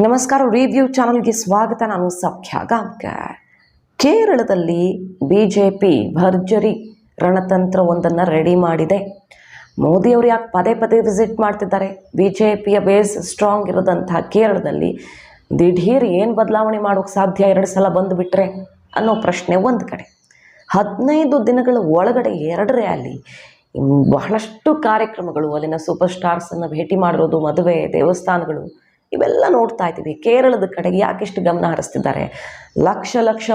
ನಮಸ್ಕಾರ, ರಿವ್ಯೂ ಚಾನಲ್ಗೆ ಸ್ವಾಗತ. ನಾನು ಸೌಖ್ಯ ಗಾಂವ್ಕರ್. ಕೇರಳದಲ್ಲಿ ಬಿಜೆಪಿ ಭರ್ಜರಿ ರಣತಂತ್ರವೊಂದನ್ನು ರೆಡಿ ಮಾಡಿದೆ. ಮೋದಿಯವರು ಯಾಕೆ ಪದೇ ಪದೇ ವಿಸಿಟ್ ಮಾಡ್ತಿದ್ದಾರೆ? ಬಿಜೆಪಿಯ ಬೇಸ್ ಸ್ಟ್ರಾಂಗ್ ಇರೋದಂತಹ ಕೇರಳದಲ್ಲಿ ದಿಢೀರ್ ಏನು ಬದಲಾವಣೆ ಮಾಡೋಕ್ಕೆ ಸಾಧ್ಯ? 2 ಸಲ ಬಂದುಬಿಟ್ರೆ ಅನ್ನೋ ಪ್ರಶ್ನೆ ಒಂದು ಕಡೆ. 15 ದಿನಗಳ ಒಳಗಡೆ 2 ರ್ಯಾಲಿ, ಬಹಳಷ್ಟು ಕಾರ್ಯಕ್ರಮಗಳು, ಅಲ್ಲಿನ ಸೂಪರ್ ಸ್ಟಾರ್ಸನ್ನು ಭೇಟಿ ಮಾಡಿರೋದು, ಮದುವೆ, ದೇವಸ್ಥಾನಗಳು, ಇವೆಲ್ಲ ನೋಡ್ತಾ ಇದ್ದೀವಿ. ಕೇರಳದ ಕಡೆಗೆ ಯಾಕೆಷ್ಟು ಗಮನ ಹರಿಸ್ತಿದ್ದಾರೆ? ಲಕ್ಷ ಲಕ್ಷ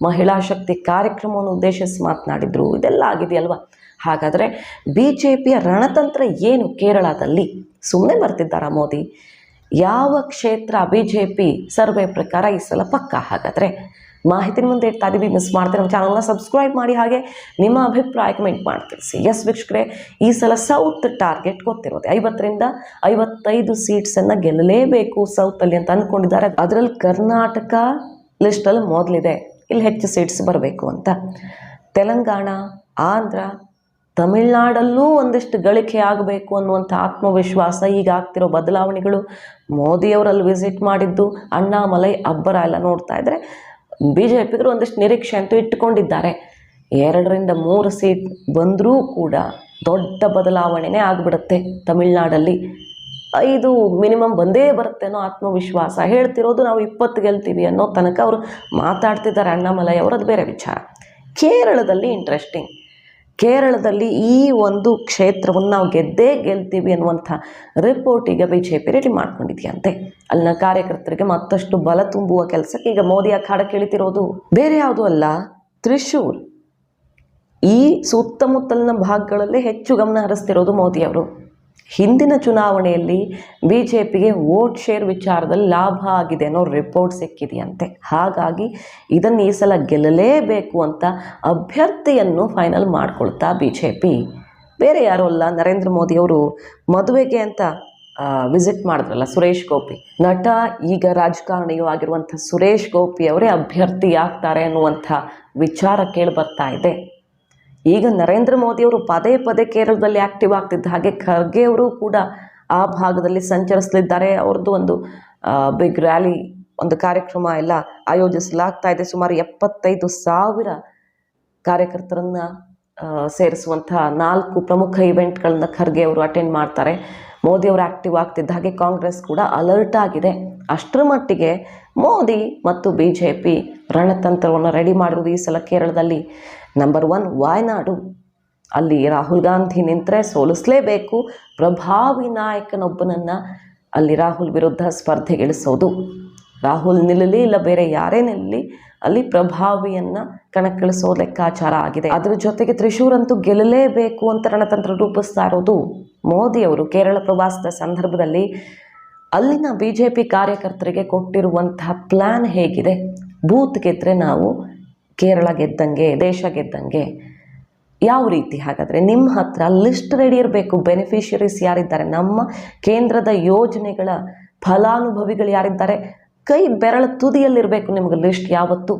ಮಹಿಳಾ ಶಕ್ತಿ ಕಾರ್ಯಕ್ರಮವನ್ನು ಉದ್ದೇಶಿಸಿ ಮಾತನಾಡಿದರು. ಇದೆಲ್ಲ ಆಗಿದೆಯಲ್ವ? ಹಾಗಾದರೆ ಬಿ ಜೆ ಪಿಯ ರಣತಂತ್ರ ಏನು ಕೇರಳದಲ್ಲಿ? ಸುಮ್ಮನೆ ಬರ್ತಿದ್ದಾರಾ ಮೋದಿ? ಯಾವ ಕ್ಷೇತ್ರ ಬಿ ಜೆ ಪಿ ಸರ್ವೆ ಪ್ರಕಾರ ಈ ಸಲ ಪಕ್ಕ? ಹಾಗಾದರೆ ಮಾಹಿತಿ ಮುಂದೆ ಇಡ್ತಾ ಇದ್ದೀವಿ. ಮಿಸ್ ಮಾಡ್ತೀವಿ, ನಮ್ಮ ಚಾನಲ್ನ ಸಬ್ಸ್ಕ್ರೈಬ್ ಮಾಡಿ, ಹಾಗೆ ನಿಮ್ಮ ಅಭಿಪ್ರಾಯ ಕಮೆಂಟ್ ಮಾಡಿ ತಿಳಿಸಿ. ಎಸ್ ವೀಕ್ಷಕರೇ, ಈ ಸಲ ಸೌತ್ ಟಾರ್ಗೆಟ್ ಗೊತ್ತಿರೋದೆ 50ರಿಂದ 55 ಸೀಟ್ಸನ್ನು ಗೆಲ್ಲಲೇಬೇಕು ಸೌತಲ್ಲಿ ಅಂತ ಅಂದ್ಕೊಂಡಿದ್ದಾರೆ. ಅದರಲ್ಲಿ ಕರ್ನಾಟಕ ಲಿಸ್ಟಲ್ಲಿ ಮೊದಲಿದೆ, ಇಲ್ಲಿ ಹೆಚ್ಚು ಸೀಟ್ಸ್ ಬರಬೇಕು ಅಂತ. ತೆಲಂಗಾಣ, ಆಂಧ್ರ, ತಮಿಳ್ನಾಡಲ್ಲೂ ಒಂದಿಷ್ಟು ಗಳಿಕೆ ಆಗಬೇಕು ಅನ್ನುವಂಥ ಆತ್ಮವಿಶ್ವಾಸ. ಈಗ ಆಗ್ತಿರೋ ಬದಲಾವಣೆಗಳು, ಮೋದಿಯವರಲ್ಲಿ ವಿಸಿಟ್ ಮಾಡಿದ್ದು, ಅಣ್ಣಾಮಲೈ, ಅಬ್ಬರ ಎಲ್ಲ ನೋಡ್ತಾ ಇದ್ದರೆ ಬಿ ಜೆ ಪಿಗರು ಒಂದಿಷ್ಟು ನಿರೀಕ್ಷೆ ಅಂತೂ ಇಟ್ಟುಕೊಂಡಿದ್ದಾರೆ. 2ರಿಂದ 3 ಸೀಟ್ ಬಂದರೂ ಕೂಡ ದೊಡ್ಡ ಬದಲಾವಣೆನೇ ಆಗಿಬಿಡುತ್ತೆ. ತಮಿಳ್ನಾಡಲ್ಲಿ 5 ಮಿನಿಮಮ್ ಬಂದೇ ಬರುತ್ತೆ ಅನ್ನೋ ಆತ್ಮವಿಶ್ವಾಸ. ಹೇಳ್ತಿರೋದು ನಾವು 20 ಗೆಲ್ತೀವಿ ಅನ್ನೋ ತನಕ ಅವರು ಮಾತಾಡ್ತಿದ್ದಾರೆ ಅಣ್ಣಾಮಲೈ ಅವರು, ಅದು ಬೇರೆ ವಿಚಾರ. ಕೇರಳದಲ್ಲಿ ಇಂಟ್ರೆಸ್ಟಿಂಗ್. ಕೇರಳದಲ್ಲಿ ಈ ಒಂದು ಕ್ಷೇತ್ರವನ್ನು ನಾವು ಗೆದ್ದೇ ಗೆಲ್ತೀವಿ ಅನ್ನುವಂಥ ರಿಪೋರ್ಟ್ ಈಗ ಬಿ ಜೆ ಪಿ ರೆಡಿ ಮಾಡ್ಕೊಂಡಿದೆಯಂತೆ. ಅಲ್ಲಿನ ಕಾರ್ಯಕರ್ತರಿಗೆ ಮತ್ತಷ್ಟು ಬಲ ತುಂಬುವ ಕೆಲಸಕ್ಕೆ ಈಗ ಮೋದಿ ಅಖಾಡ ಕೇಳಿತಿರೋದು ಬೇರೆ ಯಾವುದೂ ಅಲ್ಲ, ತ್ರಿಶೂರ್. ಈ ಸುತ್ತಮುತ್ತಲಿನ ಭಾಗಗಳಲ್ಲೇ ಹೆಚ್ಚು ಗಮನ ಹರಿಸ್ತಿರೋದು ಮೋದಿಯವರು. ಹಿಂದಿನ ಚುನಾವಣೆಯಲ್ಲಿ ಬಿ ಜೆ ಪಿಗೆ ವೋಟ್ ಶೇರ್ ವಿಚಾರದಲ್ಲಿ ಲಾಭ ಆಗಿದೆ ಅನ್ನೋ ರಿಪೋರ್ಟ್ ಸಿಕ್ಕಿದೆಯಂತೆ. ಹಾಗಾಗಿ ಇದನ್ನು ಈ ಸಲ ಗೆಲ್ಲಲೇಬೇಕು ಅಂತ ಅಭ್ಯರ್ಥಿಯನ್ನು ಫೈನಲ್ ಮಾಡ್ಕೊಳ್ತಾ ಬಿ ಜೆ ಪಿ ಬೇರೆ ಯಾರೂ ಅಲ್ಲ, ನರೇಂದ್ರ ಮೋದಿಯವರು ಮದುವೆಗೆ ಅಂತ ವಿಸಿಟ್ ಮಾಡಿದ್ರಲ್ಲ ಸುರೇಶ್ ಗೋಪಿ, ನಟ, ಈಗ ರಾಜಕಾರಣಿಯೂ ಆಗಿರುವಂಥ ಸುರೇಶ್ ಗೋಪಿ ಅವರೇ ಅಭ್ಯರ್ಥಿ ಆಗ್ತಾರೆ ಅನ್ನುವಂಥ ವಿಚಾರ ಕೇಳಿ ಬರ್ತಾ ಇದೆ. ಈಗ ನರೇಂದ್ರ ಮೋದಿಯವರು ಪದೇ ಪದೇ ಕೇರಳದಲ್ಲಿ ಆ್ಯಕ್ಟಿವ್ ಆಗ್ತಿದ್ದ ಹಾಗೆ ಖರ್ಗೆ ಅವರು ಕೂಡ ಆ ಭಾಗದಲ್ಲಿ ಸಂಚರಿಸಲಿದ್ದಾರೆ. ಅವ್ರದ್ದು ಒಂದು ಬಿಗ್ ರ್ಯಾಲಿ, ಒಂದು ಕಾರ್ಯಕ್ರಮ ಎಲ್ಲ ಆಯೋಜಿಸಲಾಗ್ತಾ ಇದೆ. ಸುಮಾರು 75,000 ಕಾರ್ಯಕರ್ತರನ್ನು ಸೇರಿಸುವಂಥ 4 ಪ್ರಮುಖ ಇವೆಂಟ್ಗಳನ್ನ ಖರ್ಗೆ ಅವರು ಅಟೆಂಡ್ ಮಾಡ್ತಾರೆ. ಮೋದಿಯವರು ಆ್ಯಕ್ಟಿವ್ ಆಗ್ತಿದ್ದ ಹಾಗೆ ಕಾಂಗ್ರೆಸ್ ಕೂಡ ಅಲರ್ಟ್ ಆಗಿದೆ. ಅಷ್ಟರ ಮಟ್ಟಿಗೆ ಮೋದಿ ಮತ್ತು ಬಿ ಜೆ ಪಿ ರಣತಂತ್ರವನ್ನು ರೆಡಿ ಮಾಡಿರೋದು ಈ ಸಲ ಕೇರಳದಲ್ಲಿ. ನಂಬರ್ 1 ವಾಯನಾಡು. ಅಲ್ಲಿ ರಾಹುಲ್ ಗಾಂಧಿ ನಿಂತರೆ ಸೋಲಿಸಲೇಬೇಕು. ಪ್ರಭಾವಿ ನಾಯಕನೊಬ್ಬನನ್ನು ಅಲ್ಲಿ ರಾಹುಲ್ ವಿರುದ್ಧ ಸ್ಪರ್ಧೆಗಿಳಿಸೋದು. ರಾಹುಲ್ ನಿಲ್ಲಲಿ, ಇಲ್ಲ ಬೇರೆ ಯಾರೇ ನಿಲ್ಲಲಿ, ಅಲ್ಲಿ ಪ್ರಭಾವಿಯನ್ನು ಕಣಕ್ಕಿಳಿಸೋ ಲೆಕ್ಕಾಚಾರ ಆಗಿದೆ. ಅದರ ಜೊತೆಗೆ ತ್ರಿಶೂರ್ ಅಂತೂ ಗೆಲ್ಲಲೇಬೇಕು ಅಂತ ರಣತಂತ್ರ ರೂಪಿಸ್ತಾ ಇರೋದು ಮೋದಿಯವರು. ಕೇರಳ ಪ್ರವಾಸದ ಸಂದರ್ಭದಲ್ಲಿ ಅಲ್ಲಿನ ಬಿ ಜೆ ಪಿ ಕಾರ್ಯಕರ್ತರಿಗೆ ಕೊಟ್ಟಿರುವಂತಹ ಪ್ಲ್ಯಾನ್ ಹೇಗಿದೆ? ಬೂತ್ ಗೆದ್ದರೆ ನಾವು ಕೇರಳ ಗೆದ್ದಂಗೆ, ದೇಶ ಗೆದ್ದಂಗೆ. ಯಾವ ರೀತಿ? ಹಾಗಾದರೆ ನಿಮ್ಮ ಹತ್ರ ಲಿಸ್ಟ್ ರೆಡಿ ಇರಬೇಕು. ಬೆನಿಫಿಷರೀಸ್ ಯಾರಿದ್ದಾರೆ, ನಮ್ಮ ಕೇಂದ್ರದ ಯೋಜನೆಗಳ ಫಲಾನುಭವಿಗಳು ಯಾರಿದ್ದಾರೆ, ಕೈ ಬೆರಳ ತುದಿಯಲ್ಲಿರಬೇಕು ನಿಮಗೆ ಲಿಸ್ಟ್ ಯಾವತ್ತು.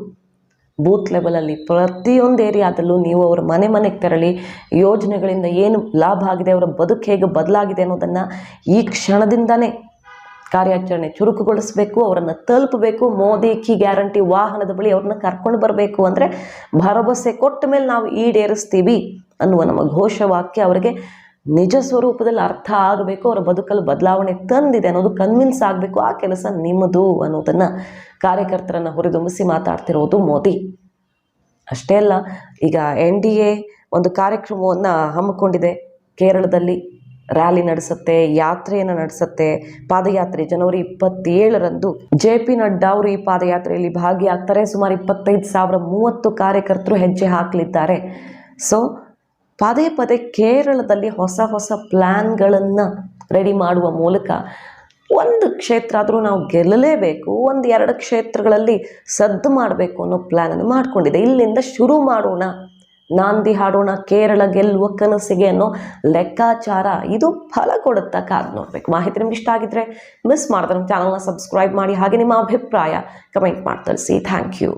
ಬೂತ್ ಲೆವೆಲಲ್ಲಿ ಪ್ರತಿಯೊಂದು ಏರಿಯಾದಲ್ಲೂ ನೀವು ಅವರ ಮನೆಗೆ ತೆರಳಿ ಯೋಜನೆಗಳಿಂದ ಏನು ಲಾಭ ಆಗಿದೆ, ಅವರ ಬದುಕು ಹೇಗೆ ಬದಲಾಗಿದೆ ಅನ್ನೋದನ್ನು ಈ ಕ್ಷಣದಿಂದನೇ ಕಾರ್ಯಾಚರಣೆ ಚುರುಕುಗೊಳಿಸಬೇಕು. ಅವರನ್ನು ತಲುಪಬೇಕು. ಮೋದಿ ಕಿ ಗ್ಯಾರಂಟಿ ವಾಹನದ ಬಳಿ ಅವ್ರನ್ನ ಕರ್ಕೊಂಡು ಬರಬೇಕು. ಅಂದರೆ ಭರವಸೆ ಕೊಟ್ಟ ಮೇಲೆ ನಾವು ಈಡೇರಿಸ್ತೀವಿ ಅನ್ನುವ ನಮ್ಮ ಘೋಷವಾಕ್ಯ ಅವರಿಗೆ ನಿಜ ಸ್ವರೂಪದಲ್ಲಿ ಅರ್ಥ ಆಗಬೇಕು. ಅವರ ಬದುಕಲ್ಲಿ ಬದಲಾವಣೆ ತಂದಿದೆ ಅನ್ನೋದು ಕನ್ವಿನ್ಸ್ ಆಗಬೇಕು. ಆ ಕೆಲಸ ನಿಮ್ಮದು ಅನ್ನೋದನ್ನು ಕಾರ್ಯಕರ್ತರನ್ನು ಹುರಿದುಂಬಿಸಿ ಮಾತಾಡ್ತಿರೋದು ಮೋದಿ. ಅಷ್ಟೇ ಅಲ್ಲ, ಈಗ NDA ಒಂದು ಕಾರ್ಯಕ್ರಮವನ್ನು ಹಮ್ಮಿಕೊಂಡಿದೆ ಕೇರಳದಲ್ಲಿ. ರ್ಯಾಲಿ ನಡೆಸುತ್ತೆ, ಯಾತ್ರೆಯನ್ನು ನಡೆಸುತ್ತೆ, ಪಾದಯಾತ್ರೆ. ಜನವರಿ 27ರಂದು JP ನಡ್ಡಾ ಅವರು ಈ ಪಾದಯಾತ್ರೆಯಲ್ಲಿ ಭಾಗಿಯಾಗ್ತಾರೆ. ಸುಮಾರು 25,030 ಕಾರ್ಯಕರ್ತರು ಹೆಜ್ಜೆ ಹಾಕಲಿದ್ದಾರೆ. ಸೊ ಪದೇ ಪದೇ ಕೇರಳದಲ್ಲಿ ಹೊಸ ಪ್ಲ್ಯಾನ್ಗಳನ್ನು ರೆಡಿ ಮಾಡುವ ಮೂಲಕ ಒಂದು ಕ್ಷೇತ್ರ ಆದರೂ ನಾವು ಗೆಲ್ಲಲೇಬೇಕು, 1-2 ಕ್ಷೇತ್ರಗಳಲ್ಲಿ ಸದ್ದು ಮಾಡಬೇಕು ಅನ್ನೋ ಪ್ಲ್ಯಾನನ್ನು ಮಾಡಿಕೊಂಡಿದೆ. ಇಲ್ಲಿಂದ ಶುರು ಮಾಡೋಣ, ನಾಂದಿ ಹಾಡೋಣ ಕೇರಳ ಗೆಲ್ಲುವ ಕನಸಿಗೆ ಅನ್ನೋ ಲೆಕ್ಕಾಚಾರ. ಇದು ಫಲ ಕೊಡುತ್ತಾ ಕಾದು ನೋಡಬೇಕು. ಮಾಹಿತಿ ನಿಮ್ಗೆ ಇಷ್ಟ ಆಗಿದ್ರೆ ಮಿಸ್ ಮಾಡಿದ್ರೆ ನಮ್ಮ ಚಾನಲ್ನ ಸಬ್ಸ್ಕ್ರೈಬ್ ಮಾಡಿ, ಹಾಗೆ ನಿಮ್ಮ ಅಭಿಪ್ರಾಯ ಕಮೆಂಟ್ ಮಾಡಿ ತಿಳಿಸಿ. Thank you.